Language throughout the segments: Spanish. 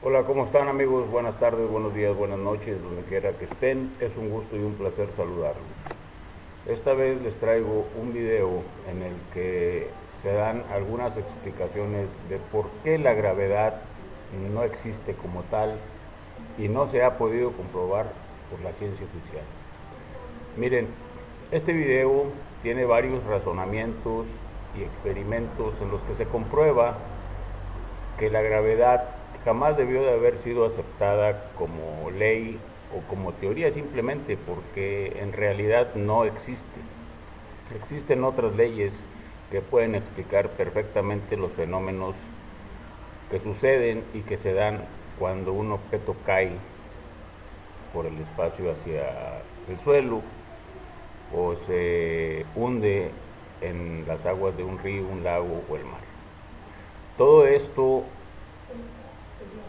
Hola, ¿cómo están amigos? Buenas tardes, buenos días, buenas noches, donde quiera que estén. Es un gusto y un placer saludarlos. Esta vez les traigo un video en el que se dan algunas explicaciones de por qué la gravedad no existe como tal y no se ha podido comprobar por la ciencia oficial. Miren, este video tiene varios razonamientos y experimentos en los que se comprueba que la gravedad jamás debió de haber sido aceptada como ley o como teoría simplemente porque en realidad no existe. Existen otras leyes que pueden explicar perfectamente los fenómenos que suceden y que se dan cuando un objeto cae por el espacio hacia el suelo o se hunde en las aguas de un río, un lago o el mar. Todo esto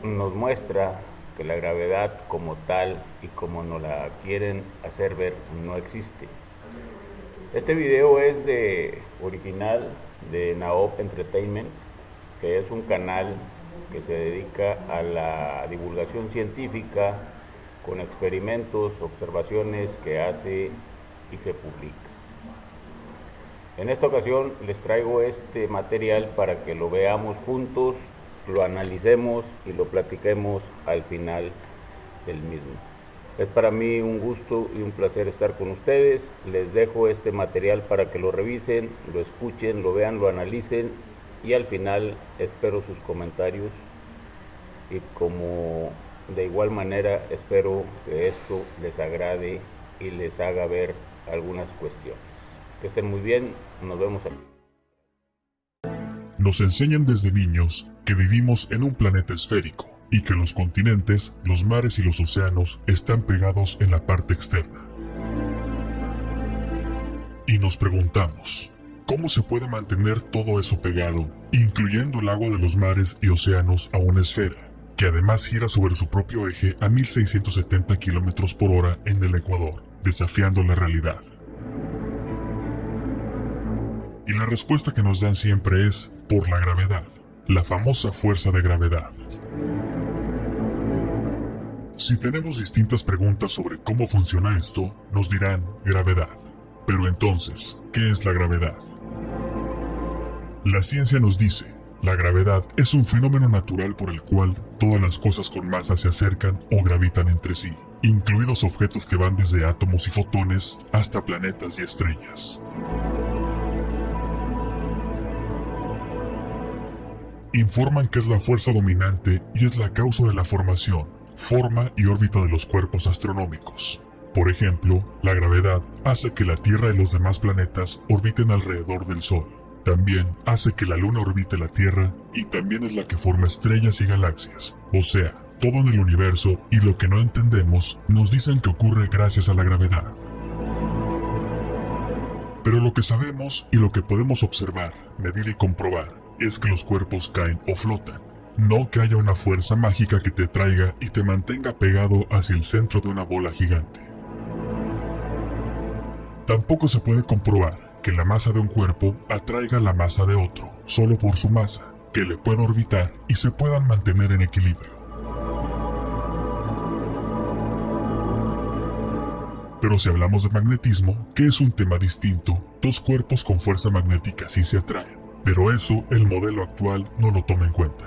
nos muestra que la gravedad como tal y como nos la quieren hacer ver no existe. Este video es original de Naop Entertainment, que es un canal que se dedica a la divulgación científica con experimentos, observaciones que hace y que publica. En esta ocasión les traigo este material para que lo veamos juntos, lo analicemos y lo platiquemos al final del mismo. Es para mí un gusto y un placer estar con ustedes. Les dejo este material para que lo revisen, lo escuchen, lo vean, lo analicen y al final espero sus comentarios y como de igual manera espero que esto les agrade y les haga ver algunas cuestiones. Que estén muy bien, nos vemos aquí. Nos enseñan desde niños que vivimos en un planeta esférico y que los continentes, los mares y los océanos están pegados en la parte externa. Y nos preguntamos, ¿cómo se puede mantener todo eso pegado, incluyendo el agua de los mares y océanos a una esfera, que además gira sobre su propio eje a 1670 km por hora en el Ecuador, desafiando la realidad? Y la respuesta que nos dan siempre es por la gravedad, la famosa fuerza de gravedad. Si tenemos distintas preguntas sobre cómo funciona esto, nos dirán gravedad. Pero entonces, ¿qué es la gravedad? La ciencia nos dice, la gravedad es un fenómeno natural por el cual todas las cosas con masa se acercan o gravitan entre sí, incluidos objetos que van desde átomos y fotones hasta planetas y estrellas. Informan que es la fuerza dominante y es la causa de la formación, forma y órbita de los cuerpos astronómicos. Por ejemplo, la gravedad hace que la Tierra y los demás planetas orbiten alrededor del Sol. También hace que la Luna orbite la Tierra y también es la que forma estrellas y galaxias. O sea, todo en el universo y lo que no entendemos nos dicen que ocurre gracias a la gravedad. Pero lo que sabemos y lo que podemos observar, medir y comprobar es que los cuerpos caen o flotan, no que haya una fuerza mágica que te traiga y te mantenga pegado hacia el centro de una bola gigante. Tampoco se puede comprobar que la masa de un cuerpo atraiga la masa de otro, solo por su masa, que le pueda orbitar y se puedan mantener en equilibrio. Pero si hablamos de magnetismo, que es un tema distinto, dos cuerpos con fuerza magnética sí se atraen. Pero eso el modelo actual no lo toma en cuenta.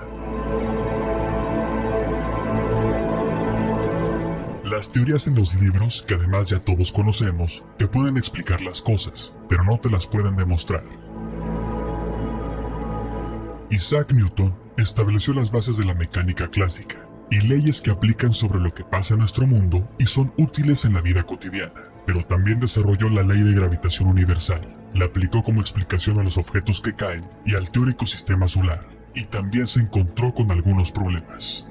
Las teorías en los libros, que además ya todos conocemos, te pueden explicar las cosas, pero no te las pueden demostrar. Isaac Newton estableció las bases de la mecánica clásica y leyes que aplican sobre lo que pasa en nuestro mundo y son útiles en la vida cotidiana, pero también desarrolló la ley de gravitación universal. La aplicó como explicación a los objetos que caen y al teórico sistema solar, y también se encontró con algunos problemas.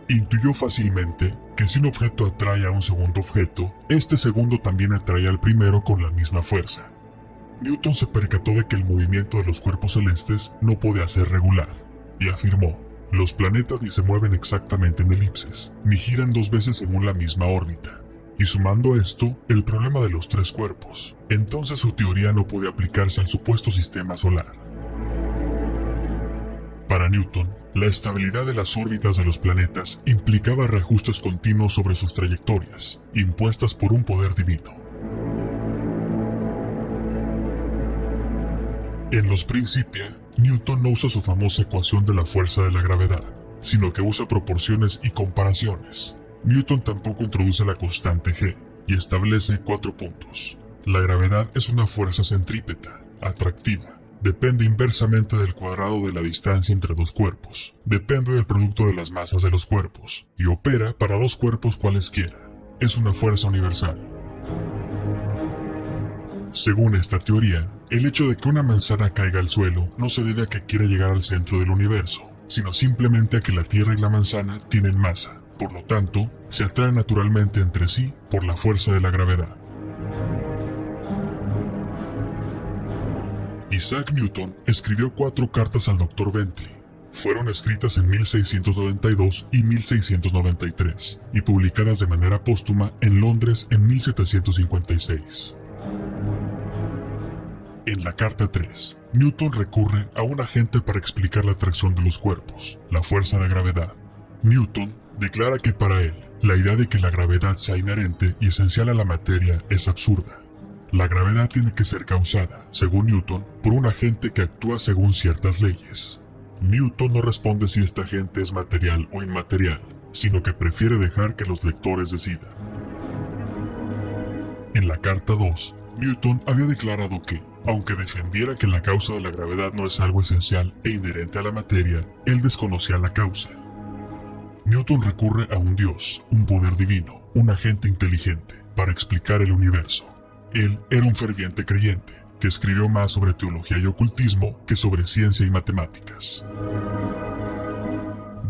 Intuyó fácilmente que si un objeto atrae a un segundo objeto, este segundo también atrae al primero con la misma fuerza. Newton se percató de que el movimiento de los cuerpos celestes no podía ser regular, y afirmó, los planetas ni se mueven exactamente en elipses, ni giran dos veces según la misma órbita. Y sumando a esto, el problema de los tres cuerpos. Entonces su teoría no puede aplicarse al supuesto sistema solar. Para Newton, la estabilidad de las órbitas de los planetas implicaba reajustes continuos sobre sus trayectorias, impuestas por un poder divino. En los Principia, Newton no usa su famosa ecuación de la fuerza de la gravedad, sino que usa proporciones y comparaciones. Newton tampoco introduce la constante G y establece 4 puntos. La gravedad es una fuerza centrípeta, atractiva. Depende inversamente del cuadrado de la distancia entre dos cuerpos. Depende del producto de las masas de los cuerpos y opera para dos cuerpos cualesquiera. Es una fuerza universal. Según esta teoría, el hecho de que una manzana caiga al suelo no se debe a que quiera llegar al centro del universo, sino simplemente a que la Tierra y la manzana tienen masa. Por lo tanto, se atraen naturalmente entre sí por la fuerza de la gravedad. Isaac Newton escribió 4 cartas al Dr. Bentley. Fueron escritas en 1692 y 1693 y publicadas de manera póstuma en Londres en 1756. En la carta 3, Newton recurre a un agente para explicar la atracción de los cuerpos, la fuerza de gravedad. Newton declara que para él, la idea de que la gravedad sea inherente y esencial a la materia es absurda. La gravedad tiene que ser causada, según Newton, por un agente que actúa según ciertas leyes. Newton no responde si este agente es material o inmaterial, sino que prefiere dejar que los lectores decidan. En la carta 2, Newton había declarado que, aunque defendiera que la causa de la gravedad no es algo esencial e inherente a la materia, él desconocía la causa. Newton recurre a un dios, un poder divino, un agente inteligente, para explicar el universo. Él era un ferviente creyente, que escribió más sobre teología y ocultismo que sobre ciencia y matemáticas.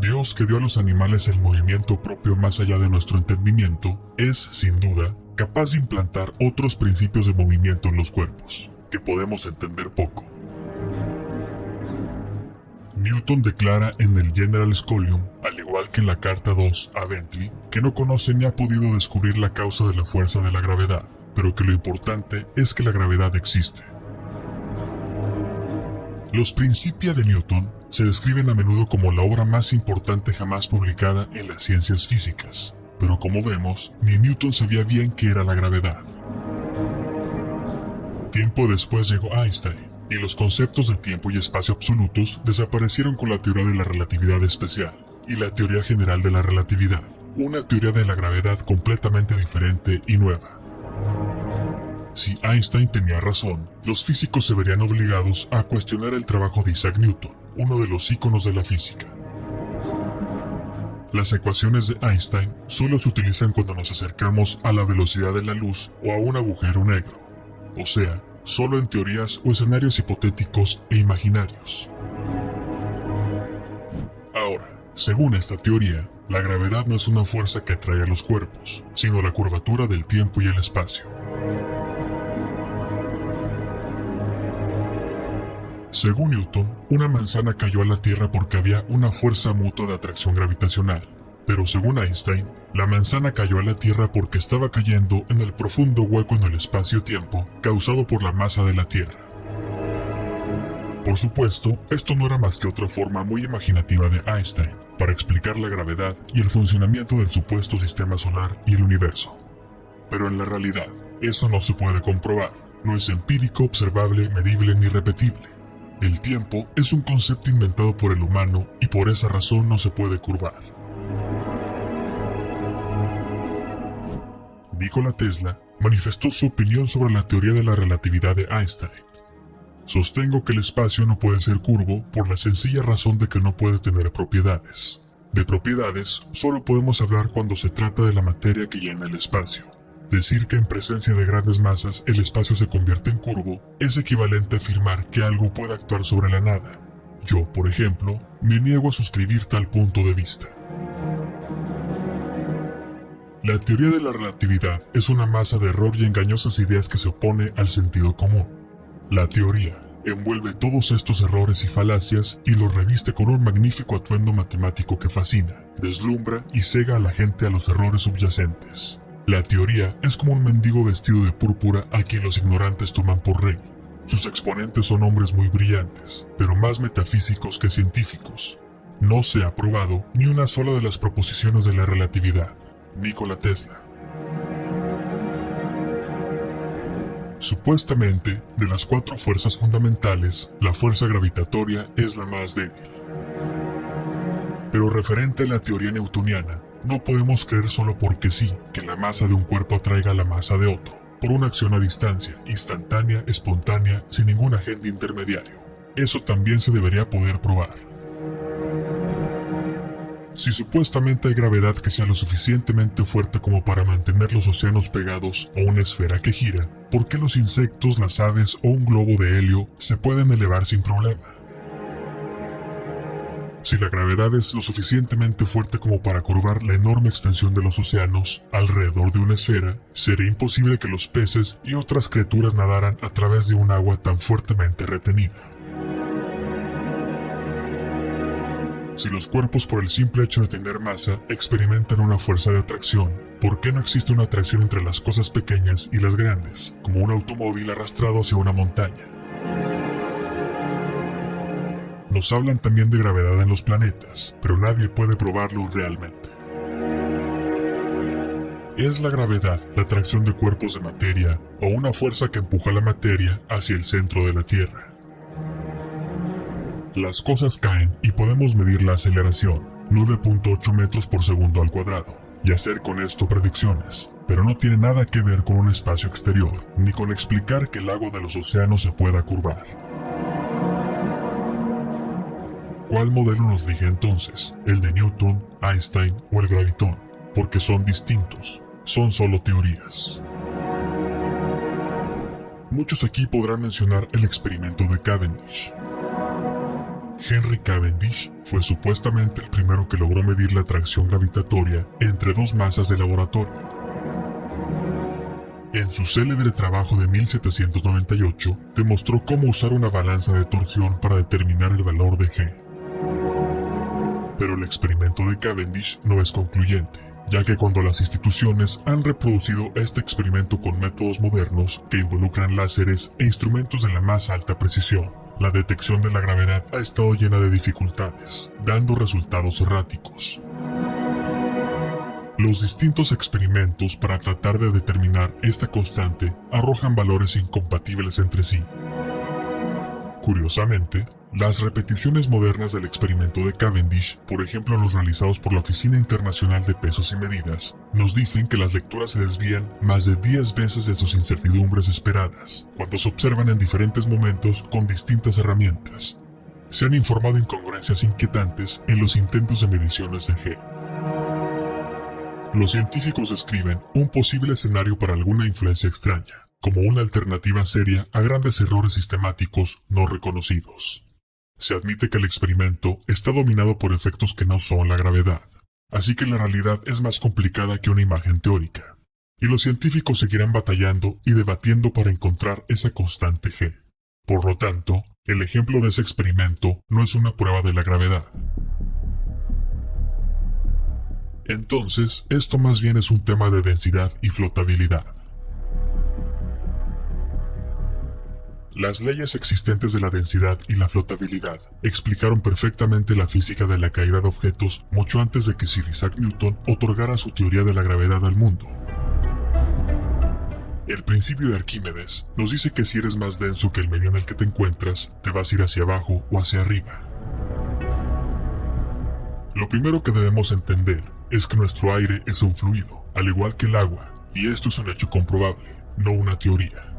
Dios, que dio a los animales el movimiento propio más allá de nuestro entendimiento, es, sin duda, capaz de implantar otros principios de movimiento en los cuerpos, que podemos entender poco. Newton declara en el General Scholium, al igual que en la carta 2 a Bentley, que no conoce ni ha podido descubrir la causa de la fuerza de la gravedad, pero que lo importante es que la gravedad existe. Los Principia de Newton se describen a menudo como la obra más importante jamás publicada en las ciencias físicas, pero como vemos, ni Newton sabía bien qué era la gravedad. Tiempo después llegó Einstein, y los conceptos de tiempo y espacio absolutos desaparecieron con la teoría de la relatividad especial y la teoría general de la relatividad, una teoría de la gravedad completamente diferente y nueva. Si Einstein tenía razón, los físicos se verían obligados a cuestionar el trabajo de Isaac Newton, uno de los íconos de la física. Las ecuaciones de Einstein solo se utilizan cuando nos acercamos a la velocidad de la luz o a un agujero negro, o sea, solo en teorías o escenarios hipotéticos e imaginarios. Ahora, según esta teoría, la gravedad no es una fuerza que atrae a los cuerpos, sino la curvatura del tiempo y el espacio. Según Newton, una manzana cayó a la Tierra porque había una fuerza mutua de atracción gravitacional, pero según Einstein, la manzana cayó a la Tierra porque estaba cayendo en el profundo hueco en el espacio-tiempo causado por la masa de la Tierra. Por supuesto, esto no era más que otra forma muy imaginativa de Einstein para explicar la gravedad y el funcionamiento del supuesto sistema solar y el universo. Pero en la realidad, eso no se puede comprobar, no es empírico, observable, medible ni repetible. El tiempo es un concepto inventado por el humano y por esa razón no se puede curvar. Nikola Tesla manifestó su opinión sobre la teoría de la relatividad de Einstein. Sostengo que el espacio no puede ser curvo por la sencilla razón de que no puede tener propiedades. De propiedades solo podemos hablar cuando se trata de la materia que llena el espacio. Decir que en presencia de grandes masas el espacio se convierte en curvo es equivalente a afirmar que algo puede actuar sobre la nada. Yo, por ejemplo, me niego a suscribir tal punto de vista. La teoría de la relatividad es una masa de error y engañosas ideas que se opone al sentido común. La teoría envuelve todos estos errores y falacias y los reviste con un magnífico atuendo matemático que fascina, deslumbra y cega a la gente a los errores subyacentes. La teoría es como un mendigo vestido de púrpura a quien los ignorantes toman por rey. Sus exponentes son hombres muy brillantes, pero más metafísicos que científicos. No se ha probado ni una sola de las proposiciones de la relatividad. Nikola Tesla. Supuestamente, de las 4 fuerzas fundamentales, la fuerza gravitatoria es la más débil. Pero referente a la teoría newtoniana, no podemos creer solo porque sí que la masa de un cuerpo atraiga a la masa de otro, por una acción a distancia, instantánea, espontánea, sin ningún agente intermediario. Eso también se debería poder probar. Si supuestamente hay gravedad que sea lo suficientemente fuerte como para mantener los océanos pegados a una esfera que gira, ¿por qué los insectos, las aves o un globo de helio se pueden elevar sin problema? Si la gravedad es lo suficientemente fuerte como para curvar la enorme extensión de los océanos alrededor de una esfera, sería imposible que los peces y otras criaturas nadaran a través de un agua tan fuertemente retenida. Si los cuerpos, por el simple hecho de tener masa, experimentan una fuerza de atracción, ¿por qué no existe una atracción entre las cosas pequeñas y las grandes, como un automóvil arrastrado hacia una montaña? Nos hablan también de gravedad en los planetas, pero nadie puede probarlo realmente. ¿Es la gravedad la atracción de cuerpos de materia o una fuerza que empuja la materia hacia el centro de la Tierra? Las cosas caen y podemos medir la aceleración, 9.8 metros por segundo al cuadrado, y hacer con esto predicciones, pero no tiene nada que ver con un espacio exterior, ni con explicar que el agua de los océanos se pueda curvar. ¿Cuál modelo nos rige entonces? ¿El de Newton, Einstein o el gravitón? Porque son distintos, son solo teorías. Muchos aquí podrán mencionar el experimento de Cavendish. Henry Cavendish fue supuestamente el primero que logró medir la atracción gravitatoria entre 2 masas de laboratorio. En su célebre trabajo de 1798, demostró cómo usar una balanza de torsión para determinar el valor de G. Pero el experimento de Cavendish no es concluyente, ya que cuando las instituciones han reproducido este experimento con métodos modernos que involucran láseres e instrumentos de la más alta precisión, la detección de la gravedad ha estado llena de dificultades, dando resultados erráticos. Los distintos experimentos para tratar de determinar esta constante arrojan valores incompatibles entre sí. Curiosamente, las repeticiones modernas del experimento de Cavendish, por ejemplo los realizados por la Oficina Internacional de Pesos y Medidas, nos dicen que las lecturas se desvían más de 10 veces de sus incertidumbres esperadas, cuando se observan en diferentes momentos con distintas herramientas. Se han informado incongruencias inquietantes en los intentos de mediciones de G. Los científicos describen un posible escenario para alguna influencia extraña, como una alternativa seria a grandes errores sistemáticos no reconocidos. Se admite que el experimento está dominado por efectos que no son la gravedad, así que la realidad es más complicada que una imagen teórica, y los científicos seguirán batallando y debatiendo para encontrar esa constante G. Por lo tanto, el ejemplo de ese experimento no es una prueba de la gravedad. Entonces, esto más bien es un tema de densidad y flotabilidad. Las leyes existentes de la densidad y la flotabilidad explicaron perfectamente la física de la caída de objetos mucho antes de que Sir Isaac Newton otorgara su teoría de la gravedad al mundo. El principio de Arquímedes nos dice que si eres más denso que el medio en el que te encuentras, te vas a ir hacia abajo o hacia arriba. Lo primero que debemos entender es que nuestro aire es un fluido, al igual que el agua, y esto es un hecho comprobable, no una teoría.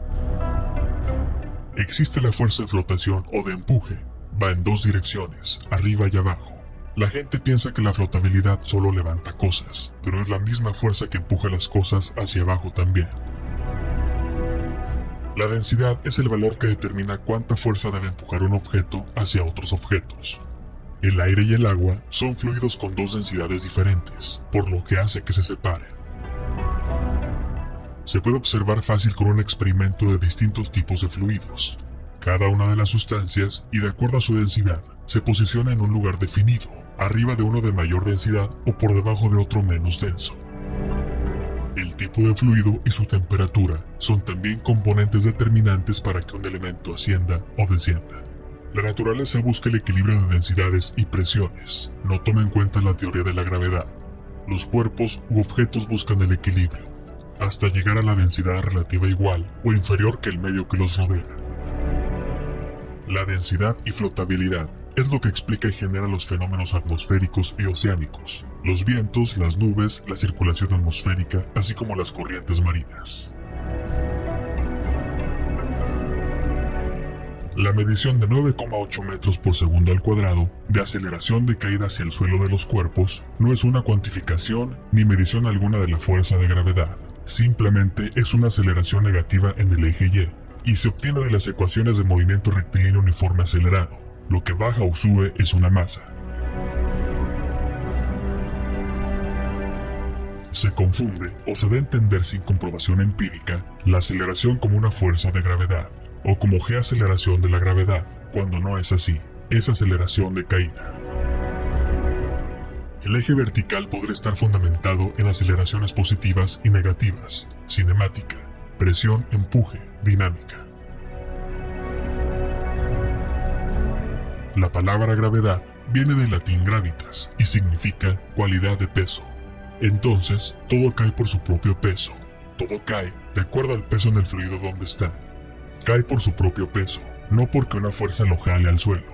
Existe la fuerza de flotación o de empuje. Va en 2 direcciones, arriba y abajo. La gente piensa que la flotabilidad solo levanta cosas, pero es la misma fuerza que empuja las cosas hacia abajo también. La densidad es el valor que determina cuánta fuerza debe empujar un objeto hacia otros objetos. El aire y el agua son fluidos con 2 densidades diferentes, por lo que hace que se separen. Se puede observar fácil con un experimento de distintos tipos de fluidos. Cada una de las sustancias, y de acuerdo a su densidad, se posiciona en un lugar definido, arriba de uno de mayor densidad o por debajo de otro menos denso. El tipo de fluido y su temperatura son también componentes determinantes para que un elemento ascienda o descienda. La naturaleza busca el equilibrio de densidades y presiones, no toma en cuenta la teoría de la gravedad. Los cuerpos u objetos buscan el equilibrio, hasta llegar a la densidad relativa igual o inferior que el medio que los rodea. La densidad y flotabilidad es lo que explica y genera los fenómenos atmosféricos y oceánicos, los vientos, las nubes, la circulación atmosférica, así como las corrientes marinas. La medición de 9,8 metros por segundo al cuadrado de aceleración de caída hacia el suelo de los cuerpos no es una cuantificación ni medición alguna de la fuerza de gravedad. Simplemente es una aceleración negativa en el eje Y se obtiene de las ecuaciones de movimiento rectilíneo uniforme acelerado. Lo que baja o sube es una masa. Se confunde o se da a entender sin comprobación empírica la aceleración como una fuerza de gravedad o como g-aceleración de la gravedad, cuando no es así, es aceleración de caída. El eje vertical podrá estar fundamentado en aceleraciones positivas y negativas, cinemática, presión, empuje, dinámica. La palabra gravedad viene del latín gravitas y significa cualidad de peso. Entonces, todo cae por su propio peso. Todo cae de acuerdo al peso en el fluido donde está. Cae por su propio peso, no porque una fuerza lo jale al suelo.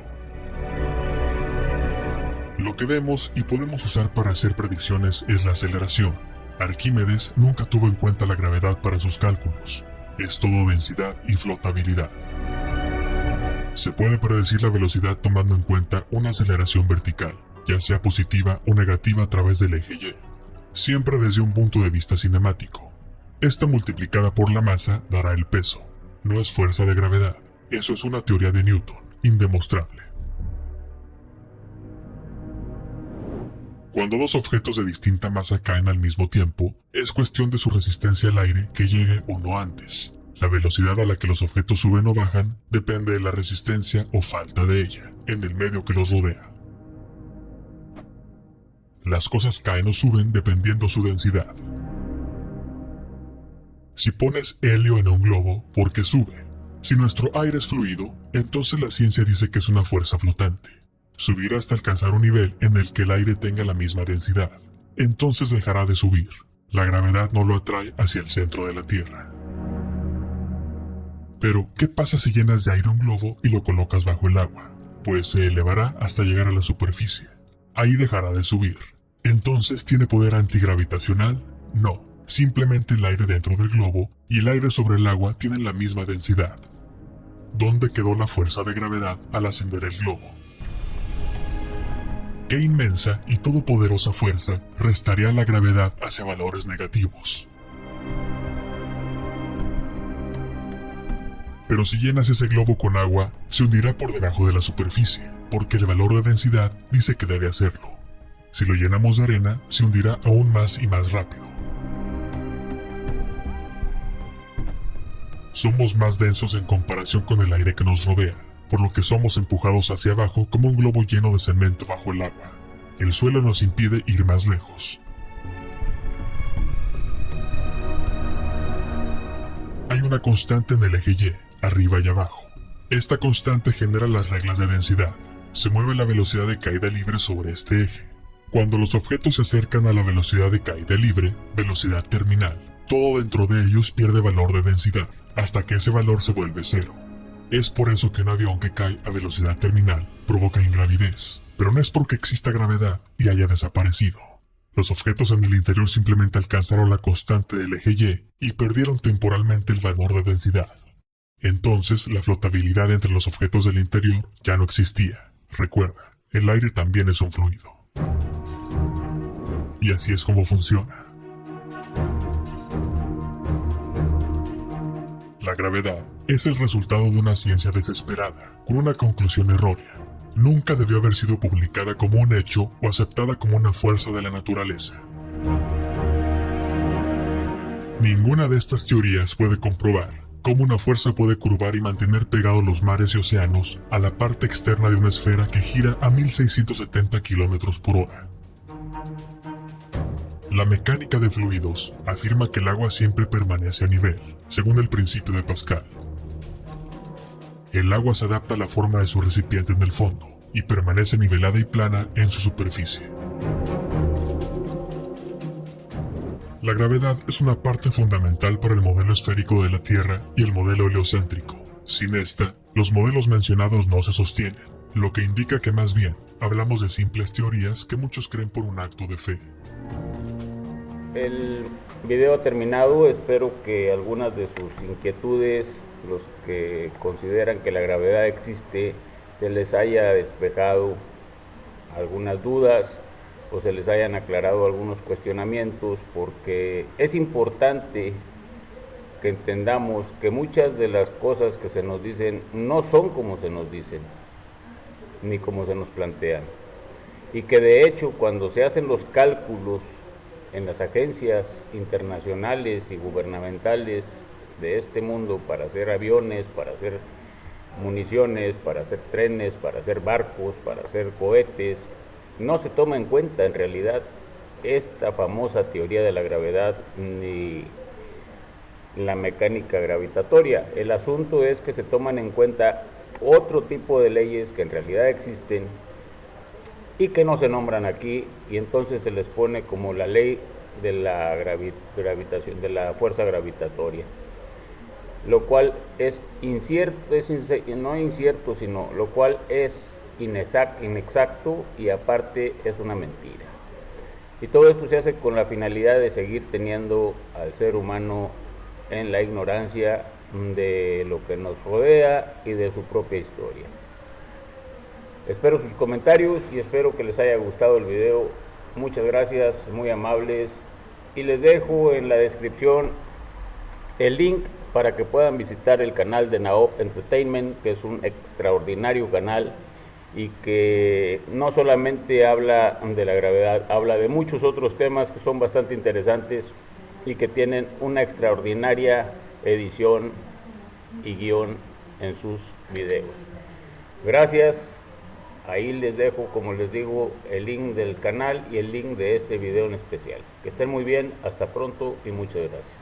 Lo que vemos y podemos usar para hacer predicciones es la aceleración. Arquímedes nunca tuvo en cuenta la gravedad para sus cálculos. Es todo densidad y flotabilidad. Se puede predecir la velocidad tomando en cuenta una aceleración vertical, ya sea positiva o negativa a través del eje Y, siempre desde un punto de vista cinemático. Esta multiplicada por la masa dará el peso. No es fuerza de gravedad. Eso es una teoría de Newton, indemostrable. Cuando dos objetos de distinta masa caen al mismo tiempo, es cuestión de su resistencia al aire que llegue o no antes. La velocidad a la que los objetos suben o bajan depende de la resistencia o falta de ella, en el medio que los rodea. Las cosas caen o suben dependiendo su densidad. Si pones helio en un globo, ¿por qué sube? Si nuestro aire es fluido, entonces la ciencia dice que es una fuerza flotante. Subirá hasta alcanzar un nivel en el que el aire tenga la misma densidad. Entonces dejará de subir. La gravedad no lo atrae hacia el centro de la Tierra. Pero, ¿qué pasa si llenas de aire un globo y lo colocas bajo el agua? Pues se elevará hasta llegar a la superficie. Ahí dejará de subir. ¿Entonces tiene poder antigravitacional? No. Simplemente el aire dentro del globo y el aire sobre el agua tienen la misma densidad. ¿Dónde quedó la fuerza de gravedad al ascender el globo? ¿Qué inmensa y todopoderosa fuerza restaría la gravedad hacia valores negativos? Pero si llenas ese globo con agua, se hundirá por debajo de la superficie, porque el valor de densidad dice que debe hacerlo. Si lo llenamos de arena, se hundirá aún más y más rápido. Somos más densos en comparación con el aire que nos rodea, por lo que somos empujados hacia abajo como un globo lleno de cemento bajo el agua. El suelo nos impide ir más lejos. Hay una constante en el eje Y, arriba y abajo. Esta constante genera las reglas de densidad. Se mueve la velocidad de caída libre sobre este eje. Cuando los objetos se acercan a la velocidad de caída libre, velocidad terminal, todo dentro de ellos pierde valor de densidad, hasta que ese valor se vuelve cero. Es por eso que un avión que cae a velocidad terminal provoca ingravidez, pero no es porque exista gravedad y haya desaparecido. Los objetos en el interior simplemente alcanzaron la constante del eje Y perdieron temporalmente el valor de densidad. Entonces la flotabilidad entre los objetos del interior ya no existía. Recuerda, el aire también es un fluido. Y así es como funciona. La gravedad es el resultado de una ciencia desesperada, con una conclusión errónea. Nunca debió haber sido publicada como un hecho o aceptada como una fuerza de la naturaleza. Ninguna de estas teorías puede comprobar cómo una fuerza puede curvar y mantener pegados los mares y océanos a la parte externa de una esfera que gira a 1670 km/h. La mecánica de fluidos afirma que el agua siempre permanece a nivel, según el principio de Pascal. El agua se adapta a la forma de su recipiente en el fondo y permanece nivelada y plana en su superficie. La gravedad es una parte fundamental para el modelo esférico de la Tierra y el modelo heliocéntrico. Sin esta, los modelos mencionados no se sostienen, lo que indica que más bien hablamos de simples teorías que muchos creen por un acto de fe. El video ha terminado, espero que algunas de sus inquietudes, los que consideran que la gravedad existe, se les haya despejado algunas dudas o se les hayan aclarado algunos cuestionamientos, porque es importante que entendamos que muchas de las cosas que se nos dicen no son como se nos dicen, ni como se nos plantean, y que de hecho cuando se hacen los cálculos en las agencias internacionales y gubernamentales de este mundo para hacer aviones, para hacer municiones, para hacer trenes, para hacer barcos, para hacer cohetes, no se toma en cuenta en realidad esta famosa teoría de la gravedad ni la mecánica gravitatoria. El asunto es que se toman en cuenta otro tipo de leyes que en realidad existen y que no se nombran aquí, y entonces se les pone como la ley de la gravitación, de la fuerza gravitatoria, lo cual es incierto, no incierto, sino lo cual es inexacto y aparte es una mentira. Y todo esto se hace con la finalidad de seguir teniendo al ser humano en la ignorancia de lo que nos rodea y de su propia historia. Espero sus comentarios y espero que les haya gustado el video. Muchas gracias, muy amables, y les dejo en la descripción el link para que puedan visitar el canal de Naop Entertainment, que es un extraordinario canal y que no solamente habla de la gravedad, habla de muchos otros temas que son bastante interesantes y que tienen una extraordinaria edición y guión en sus videos. Gracias. Ahí les dejo, como les digo, el link del canal y el link de este video en especial. Que estén muy bien, hasta pronto y muchas gracias.